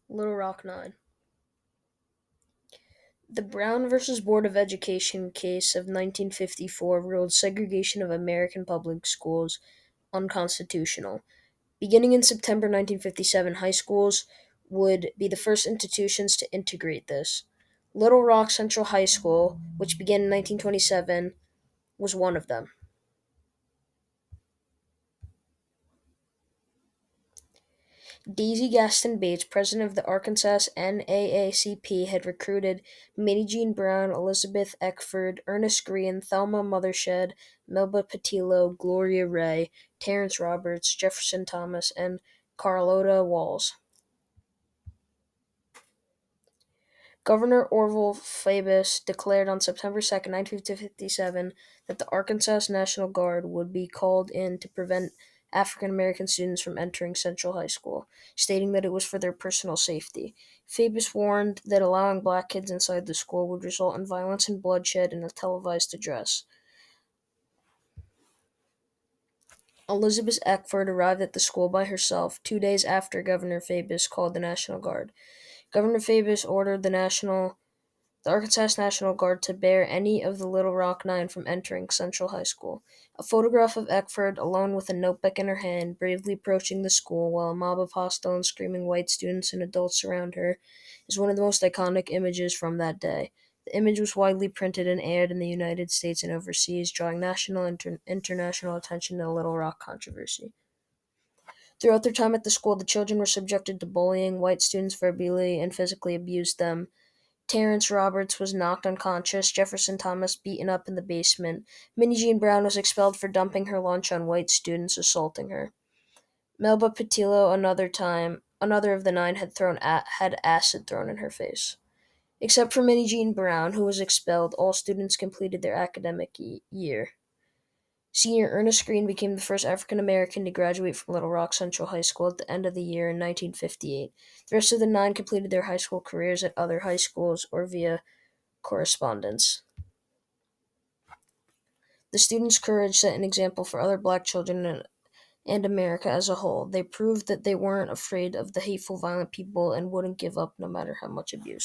Little Rock Nine. The Brown versus Board of Education case of 1954 ruled segregation of American public schools unconstitutional. Beginning in September 1957, high schools would be the first institutions to integrate this. Little Rock Central High School, which began in 1927, was one of them. Daisy Gaston Bates, president of the Arkansas NAACP, had recruited Minnie Jean Brown, Elizabeth Eckford, Ernest Green, Thelma Mothershed, Melba Patillo, Gloria Ray, Terrence Roberts, Jefferson Thomas, and Carlotta Walls. Governor Orville Faubus declared on September 2nd, 1957, that the Arkansas National Guard would be called in to prevent African American students from entering Central High School, stating that it was for their personal safety. Faubus warned that allowing black kids inside the school would result in violence and bloodshed in a televised address. Elizabeth Eckford arrived at the school by herself 2 days after Governor Faubus called the National Guard. Governor Faubus ordered the Arkansas National Guard to bar any of the Little Rock Nine from entering Central High School. A photograph of Eckford, alone with a notebook in her hand, bravely approaching the school while a mob of hostile and screaming white students and adults surround her, is one of the most iconic images from that day. The image was widely printed and aired in the United States and overseas, drawing national and international attention to the Little Rock controversy. Throughout their time at the school, the children were subjected to bullying. White students verbally and physically abused them. Terrence Roberts was knocked unconscious, Jefferson Thomas beaten up in the basement. Minnie Jean Brown was expelled for dumping her lunch on white students, assaulting her. Melba Patillo, another of the nine, had acid thrown in her face. Except for Minnie Jean Brown, who was expelled, all students completed their academic year. Senior Ernest Green became the first African American to graduate from Little Rock Central High School at the end of the year in 1958. The rest of the nine completed their high school careers at other high schools or via correspondence. The students' courage set an example for other black children and America as a whole. They proved that they weren't afraid of the hateful, violent people and wouldn't give up no matter how much abuse.